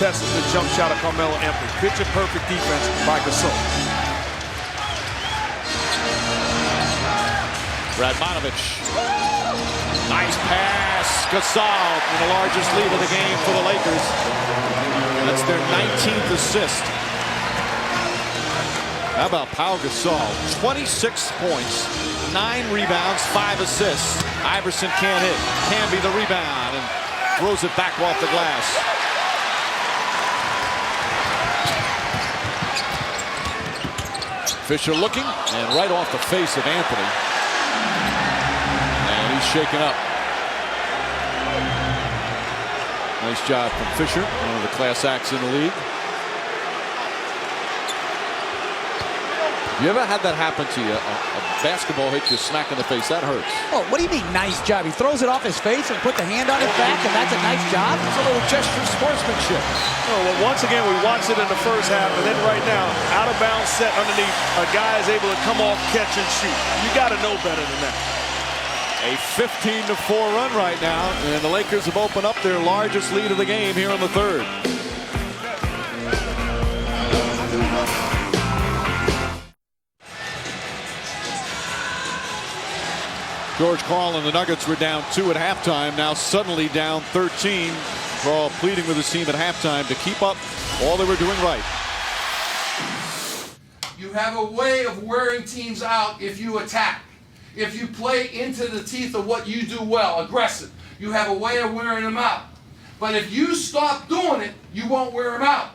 contested the jump shot of Carmelo Anthony. Picture-perfect defense by Gasol. Radmanovich. Nice pass. Gasol in the largest lead of the game for the Lakers. That's their 19th assist. How about Pau Gasol? 26 points, 9 rebounds, 5 assists. Iverson can't hit. Can be the rebound and throws it back off the glass. Fisher looking, and right off the face of Anthony. And he's shaken up. Nice job from Fisher, one of the class acts in the league. You ever had that happen to you? A basketball hit you smack in the face. That hurts. Oh, what do you mean, nice job? He throws it off his face and put the hand on his back, and that's a nice job? It's a little gesture of sportsmanship. Oh, well, once again, we watched it in the first half, and then right now, out of bounds set underneath, a guy is able to come off, catch, and shoot. You got to know better than that. A 15-4 run right now, and the Lakers have opened up their largest lead of the game here in the third. George Karl and the Nuggets were down 2 at halftime. Now suddenly down 13. Karl pleading with his team at halftime to keep up all they were doing right. You have a way of wearing teams out if you attack. If you play into the teeth of what you do well, aggressive, you have a way of wearing them out. But if you stop doing it, you won't wear them out.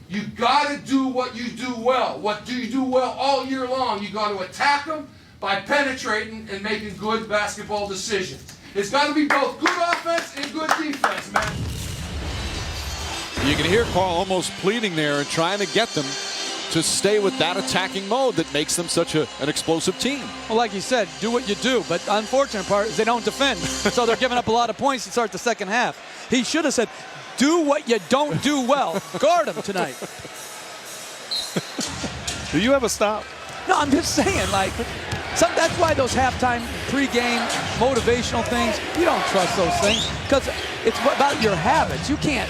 You got to do what you do well. What do you do well all year long? You got to attack them by penetrating and making good basketball decisions. It's got to be both good offense and good defense, man. You can hear Karl almost pleading there and trying to get them to stay with that attacking mode that makes them such an explosive team. Well, like you said, do what you do. But the unfortunate part is they don't defend. So they're giving up a lot of points to start the second half. He should have said, do what you don't do well. Guard them tonight. Do you ever stop? No, I'm just saying, like, that's why those halftime, pregame, motivational things, you don't trust those things because it's about your habits. You can't,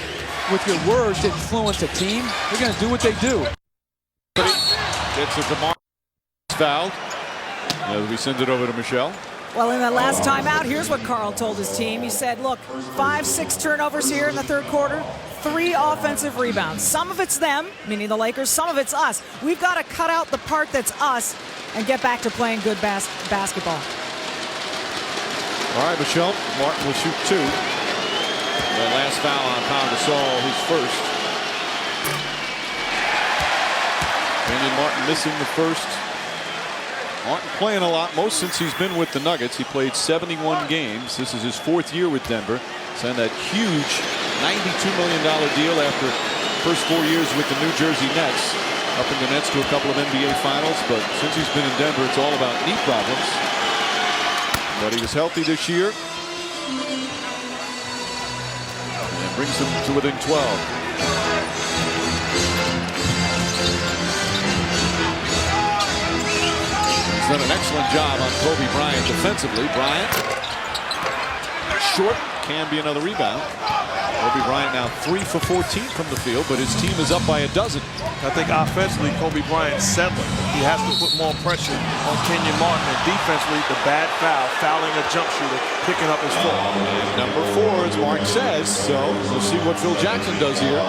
with your words, influence a team. They're going to do what they do. Gets it to Mark. Fouled. As we send it over to Michelle. Well, in the last time out, here's what Karl told his team. He said, look, 5-6 turnovers here in the third quarter, 3 offensive rebounds. Some of it's them, meaning the Lakers, some of it's us. We've got to cut out the part that's us and get back to playing good basketball. All right, Michelle, Martin will shoot 2. The last foul on Pau Gasol, his first. Damian Martin missing the first. Martin playing a lot, most since he's been with the Nuggets. He played 71 games. This is his 4th year with Denver. Signed that huge $92 million deal after first 4 years with the New Jersey Nets. Up in the Nets to a couple of NBA finals, but since he's been in Denver, it's all about knee problems. But he was healthy this year. And brings them to within 12. Done an excellent job on Kobe Bryant defensively. Bryant short, can be another rebound. Kobe Bryant now 3 for 14 from the field, but his team is up by a dozen. I think offensively, Kobe Bryant's settling. He has to put more pressure on Kenyon Martin, and defensively, the bad foul, fouling a jump shooter, picking up his foot. Number 4, as Mark says, so we'll see what Phil Jackson does here.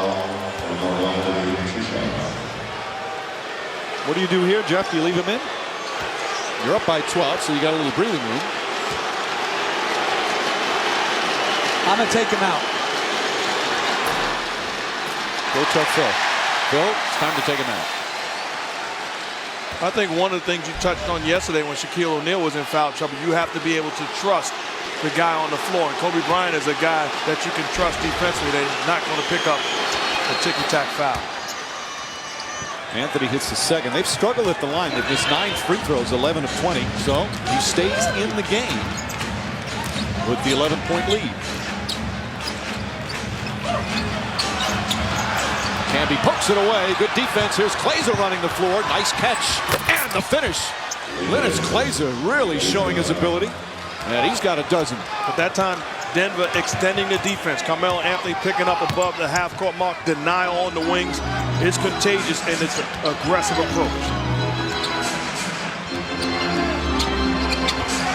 What do you do here, Jeff? Do you leave him in? You're up by 12, so you got a little breathing room. I'm going to take him out. Go tough Phil. Phil, it's time to take him out. I think one of the things you touched on yesterday when Shaquille O'Neal was in foul trouble, you have to be able to trust the guy on the floor. And Kobe Bryant is a guy that you can trust defensively that is not going to pick up a ticky-tack foul. Anthony hits the second. They've struggled at the line. They've missed 9 free throws, 11 of 20. So he stays in the game with the 11-point lead. Camby pokes it away. Good defense. Here's Glazer running the floor. Nice catch. And the finish. Linus Glazer really showing his ability. And he's got a dozen. But that time, Denver extending the defense. Carmelo Anthony picking up above the half-court mark. Denial on the wings is contagious, and it's an aggressive approach.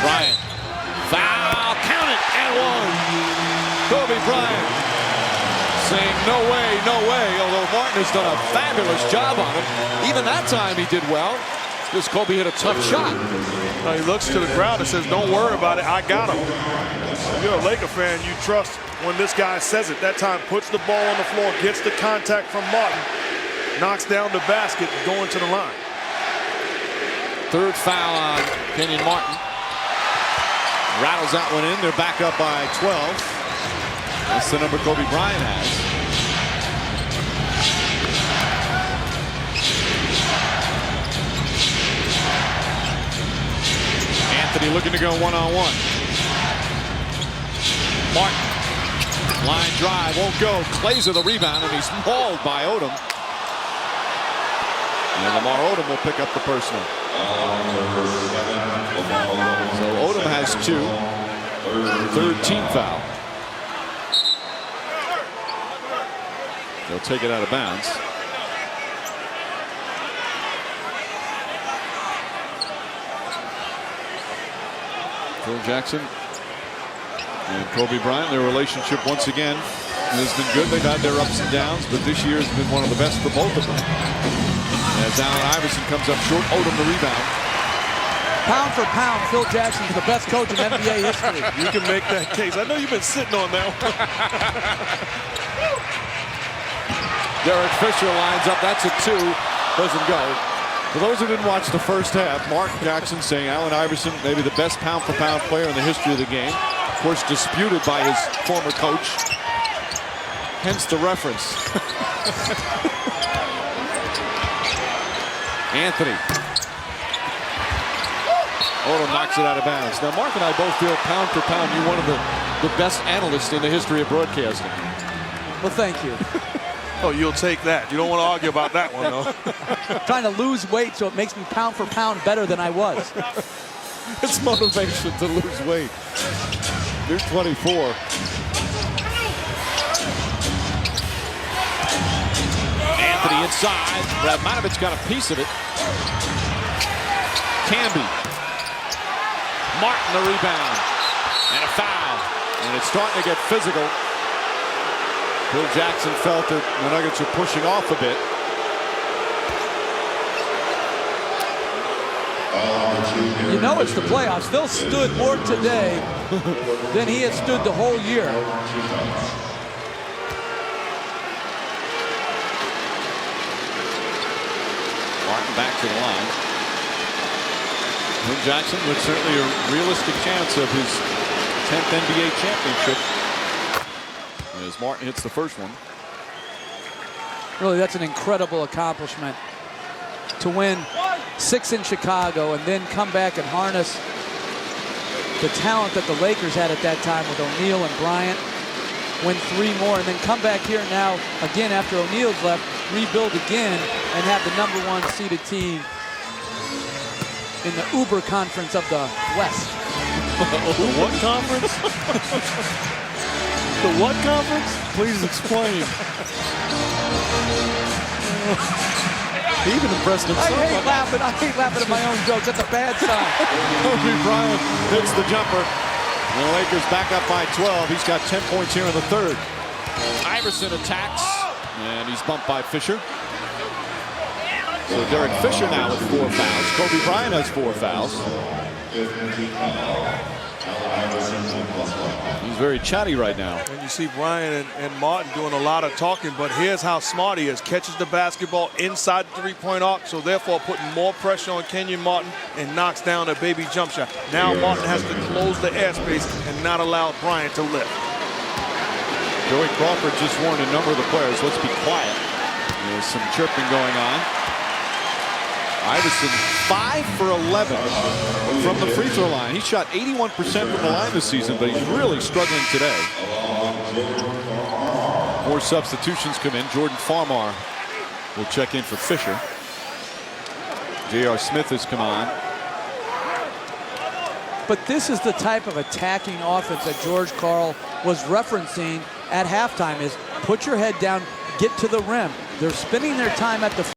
Bryant. Foul. Count it. And one. Kobe Bryant saying no way, no way. Although Martin has done a fabulous job on him. Even that time he did well. Just Kobe hit a tough shot. He looks to the ground and says, don't worry about it, I got him. If you're a Laker fan, you trust when this guy says it. That time puts the ball on the floor, gets the contact from Martin, knocks down the basket, going to the line. Third foul on Kenyon Martin. Rattles that one in. They're back up by 12. That's the number Kobe Bryant has. Anthony looking to go one-on-one. Martin. Line drive. Won't go. Clay's the rebound, and he's mauled by Odom. And Lamar Odom will pick up the personal. So Odom has 2. Third team foul. They'll take it out of bounds. Phil Jackson and Kobe Bryant, their relationship once again has been good. They've had their ups and downs, but this year has been one of the best for both of them. As Allen Iverson comes up short, Odom the rebound. Pound for pound, Phil Jackson's the best coach in NBA history. You can make that case. I know you've been sitting on that one. Derek Fisher lines up. That's a 2. Doesn't go. For those who didn't watch the first half, Mark Jackson saying Allen Iverson maybe the best pound-for-pound player in the history of the game. Of course, disputed by his former coach. Hence the reference. Anthony. Odom knocks it out of bounds. Now, Mark and I both feel pound for pound you're one of the best analysts in the history of broadcasting. Well, thank you. Oh, you'll take that. You don't want to argue about that one, though. Trying to lose weight so it makes me pound for pound better than I was. It's motivation to lose weight. You're 24. Anthony inside. Radmanovich got a piece of it. Camby. Martin the rebound. And a foul. And it's starting to get physical. Phil Jackson felt that the Nuggets are pushing off a bit. You know it's the playoffs. Phil stood more today than he had stood the whole year. Martin back to the line. Phil Jackson with certainly a realistic chance of his 10th NBA championship. As Martin hits the first one. Really, that's an incredible accomplishment. To win 6 in Chicago and then come back and harness the talent that the Lakers had at that time with O'Neal and Bryant. Win 3 more and then come back here now again after O'Neal's left, rebuild again and have the #1 seeded team in the Uber Conference of the West. The what conference? The what conference? Please explain. He even impressed himself. I hate laughing at my own jokes. That's a bad sign. Kobe Bryant hits the jumper. And the Lakers back up by 12. He's got 10 points here in the third. Iverson attacks, and he's bumped by Fisher. So Derek Fisher now with 4 fouls. Kobe Bryant has 4 fouls. He's very chatty right now. And you see Bryant and Martin doing a lot of talking, but here's how smart he is. Catches the basketball inside the 3-point arc, so therefore putting more pressure on Kenyon Martin and knocks down a baby jump shot. Now Martin has to close the airspace and not allow Bryant to lift. Joey Crawford just warned a number of the players, let's be quiet. There's some chirping going on. Iverson 5 for 11 from the free throw line. He shot 81% from the line this season, but he's really struggling today. More substitutions come in. Jordan Farmar will check in for Fisher. J.R. Smith has come on. But this is the type of attacking offense that George Karl was referencing at halftime is put your head down, get to the rim. They're spending their time at the